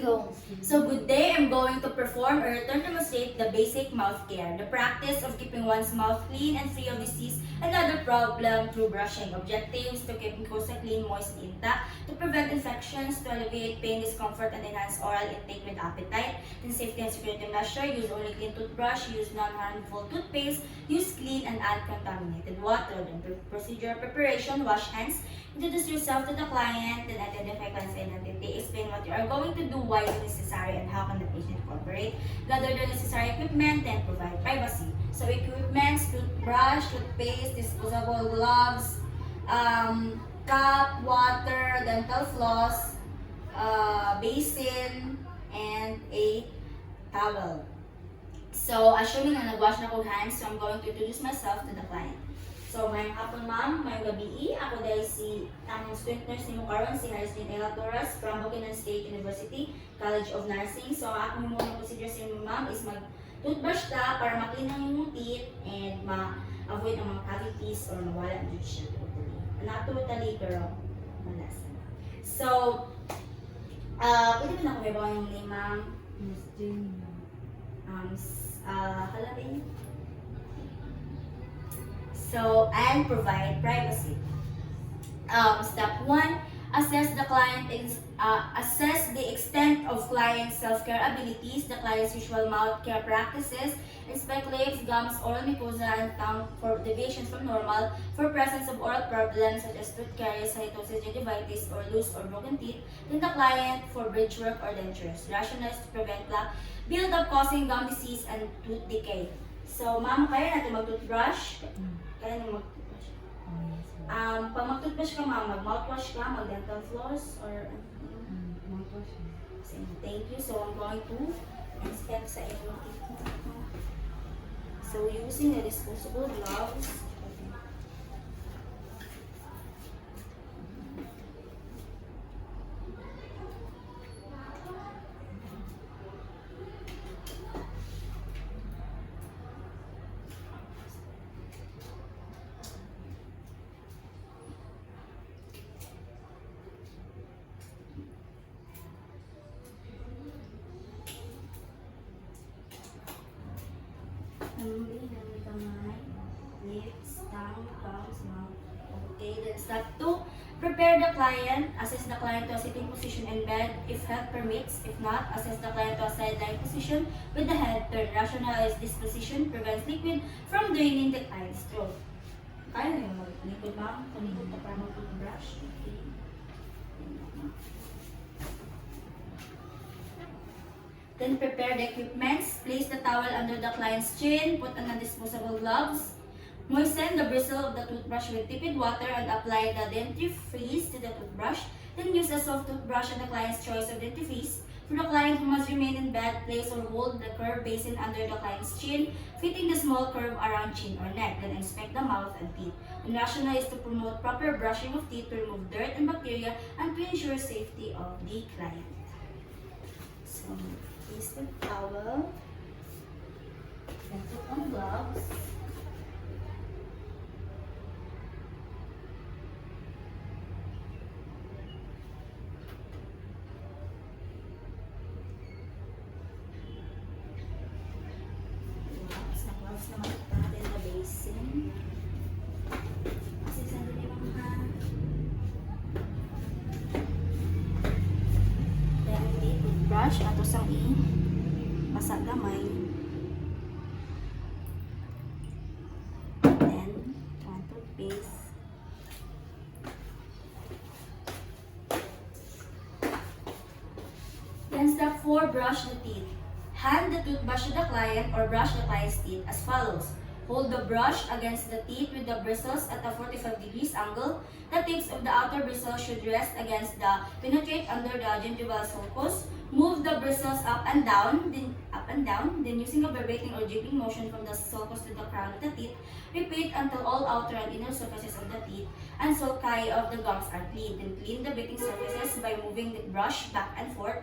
Go. So good day, I'm going to perform or demonstrate the basic mouth care, the practice of keeping one's mouth clean and free of disease and other problem through brushing. Objectives to keep mucosa clean, moist, and intact, to prevent infections, to alleviate pain, discomfort, and enhance oral intake with appetite. In safety and security measure, use only clean toothbrush, use non-harmful toothpaste, use clean and uncontaminated water. Then procedure preparation, wash hands, introduce yourself to the client, then identify client's identity, explain what you are going to do, why it's necessary, and how can the patient cooperate. Gather the necessary equipment, then provide privacy. So equipment, toothbrush, toothpaste, disposable gloves, cup, water, dental floss, basin, and a towel. So, assuming na nag-wash na kong hands, so I'm going to introduce myself to the client. So, mayang hapon ma'am, mayang gabi. Ako dahil si tamang student nurse ni Mukaron, si Hyres din Alturas from Bukidnon State University, College of Nursing. So, ang akong munang procedure sa inyo ma'am is mag-toothbrush ta para ma-clean ang inyong teeth and ma-avoid ang mga cavities or mawala ang tooth siya totally. Not totally, pero malasa. So, pwede mo na ako may bawang yung name ma'am? Halapin. So, and provide privacy. Step 1, assess the extent of client's self-care abilities, the client's usual mouth care practices, inspect lips, gums, oral mucosa, and count for deviations from normal, for presence of oral problems such as tooth caries, halitosis, gingivitis, or loose or broken teeth, then the client for bridge work or dentures. Rationale to prevent plaque build-up causing gum disease and tooth decay. So, ma'am, kaya natin mag-toothbrush? Kaya natin mag-toothbrush? Pag mag-toothbrush ka, ma'am, mag-mouthwash ka, mag-dental floss, or mouthwash. Thank you. So, I'm going to inspect sa inyong teeth. So, using the disposable gloves, lips, tongue, gums, mouth. Okay, then step 2. Prepare the client. Assess the client to a sitting position in bed if health permits. If not, assess the client to a sideline position with the head turned. Rationalize this position prevents liquid from draining the client's throat. Kaya na yung mag-liquid, ma'am. Kalikod na para mag-toothbrush. Okay. Then prepare the equipments. Place the towel under the client's chin. Put on the disposable gloves. Moisten the bristle of the toothbrush with tepid water and apply the dentifrice to the toothbrush. Then use a soft toothbrush and the client's choice of dentifrice. For the client who must remain in bed, place or hold the curved basin under the client's chin, fitting the small curve around chin or neck. Then inspect the mouth and teeth. The rationale is to promote proper brushing of teeth to remove dirt and bacteria and to ensure safety of the client. So, place the towel, then put on gloves. Gloves na makita natin the basin. Kasi sandali lang ha. Then, toothbrush ato sang basag gamay. Then, one toothpaste. Then, step 4, brush the teeth. Hand the toothbrush to the client or brush the client's teeth as follows. Hold the brush against the teeth with the bristles at a 45 degrees angle. The tips of the outer bristles should rest against the penetrate under the gingival sulcus. Move the bristles up and down, then using a vibrating or dripping motion from the sulcus to the crown of the teeth. Repeat until all outer and inner surfaces of the teeth and sulci of the gums are clean. Then clean the breathing surfaces by moving the brush back and forth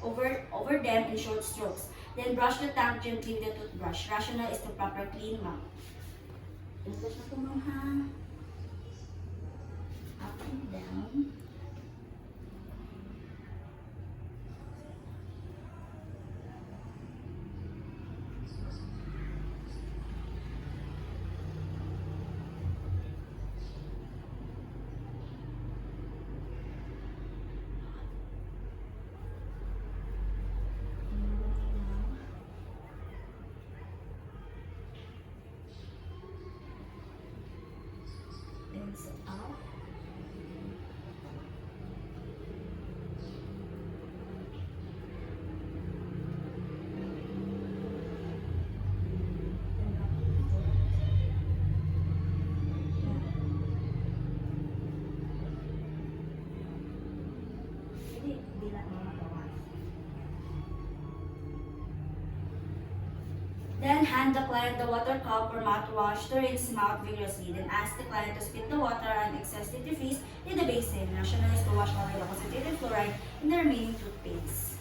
over them in short strokes. Then brush the tongue gently with the toothbrush. Rationale is to proper clean mouth. Toothbrush na ito mga up and down. Then hand the client the water cup or mouthwash to rinse mouth vigorously. Then ask the client to spit the water and excess dentifrice in the basin. Rationalize to wash away the concentrated fluoride in the remaining toothpaste.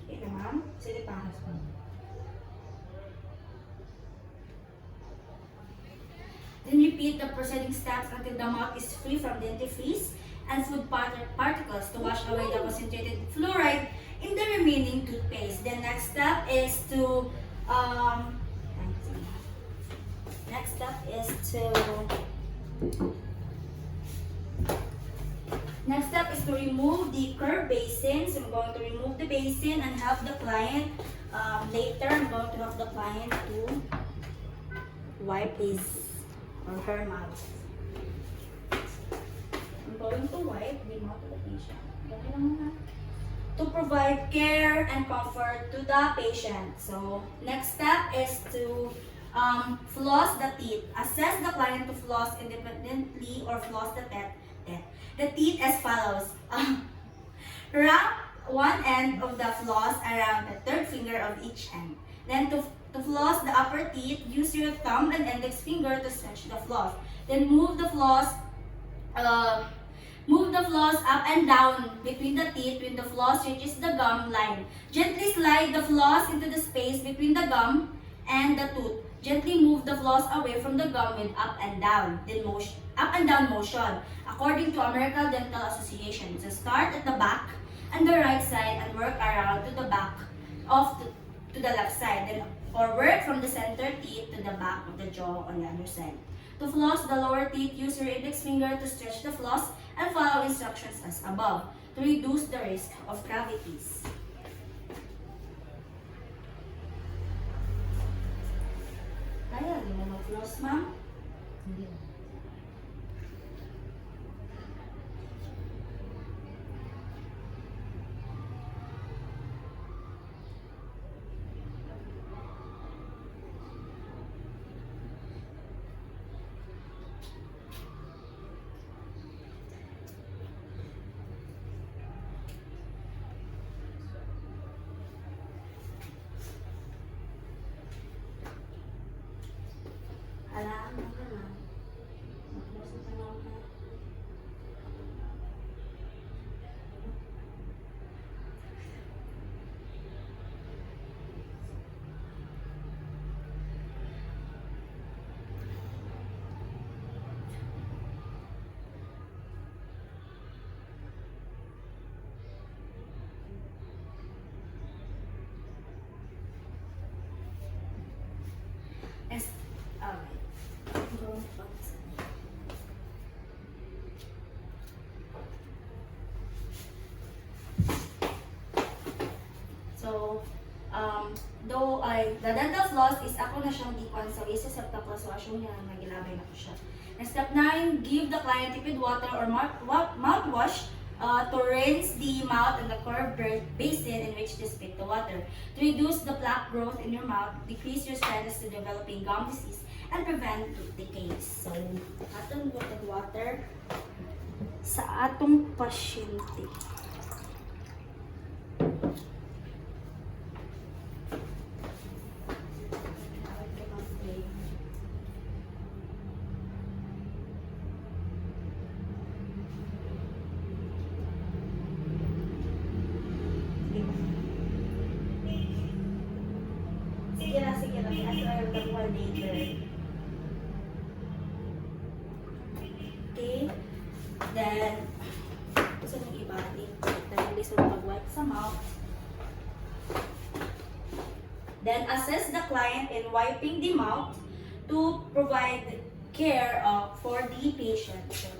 Okay, ma'am. Sige, pangas mo. Then repeat the preceding steps until the mouth is free from dentifrice and food particles to wash away the concentrated fluoride in the remaining toothpaste. The next step is to remove the curved basin. So I'm going to remove the basin and help the client. Later, I'm going to help the client to wipe his or her mouth. I'm going to wipe the mouth of the patient. Okay lang muna. To provide care and comfort to the patient. So, next step is to floss the teeth. Assess the client to floss independently or floss the teeth as follows. Wrap one end of the floss around the third finger of each end. Then to floss the upper teeth, use your thumb and index finger to stretch the floss. Then move the floss up and down between the teeth when the floss reaches the gum line. Gently slide the floss into the space between the gum and the tooth. Gently move the floss away from the gum with up and down motion, according to American Dental Association. So start at the back and the right side and work around to the back to the left side, then or work from the center teeth to the back of the jaw on the other side. To floss the lower teeth, use your index finger to stretch the floss and follow instructions as above to reduce the risk of cavities. Kaya, hindi mo mag-floss, ma'am? Hindi. Alam mo ka na. Mag-floss na lang ka. So, the dental floss is ako na siyang ikon sa isa sa tapos-washing niya, magilabay na ko siya. And step 9, give the client liquid water or mouthwash to rinse the mouth and the curved basin in which to spit the water. To reduce the plaque growth in your mouth, decrease your chances to developing gum disease, and prevent tooth decay. So, atong liquid water sa atong pasyente. Sige lang. I'll try the one later. Okay. Then, gusto nyo ibalik. Dahil gusto nyo mag-wipe sa mouth. Then, assess the client in wiping the mouth to provide care for the patient. So,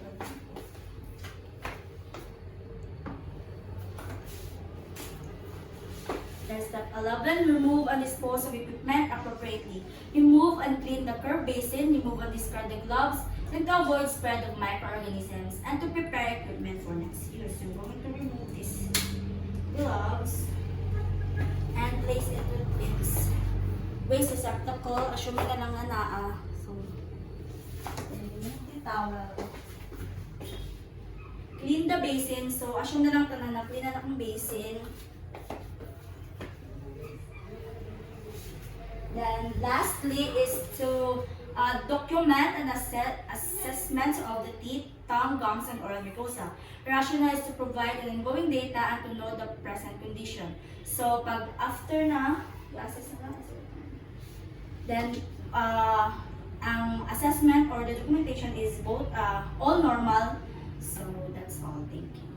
Step 11, remove and dispose of equipment appropriately. Remove and clean the curb basin, remove and discard the gloves, and to avoid spread of microorganisms, and to prepare equipment for next use. So we're going to remove these gloves and place it with its waste receptacle. Assuming na lang na So, remove the towel. Clean the basin. So, assume na lang tanan na clean na lang ang basin. Then, lastly is to document and assessment of the teeth, tongue, gums, and oral mucosa. Rationale is to provide an ongoing data and to know the present condition. So, pag after na, i-assess na lang. Then, ang assessment or the documentation is both all normal. So, that's all. Thank you.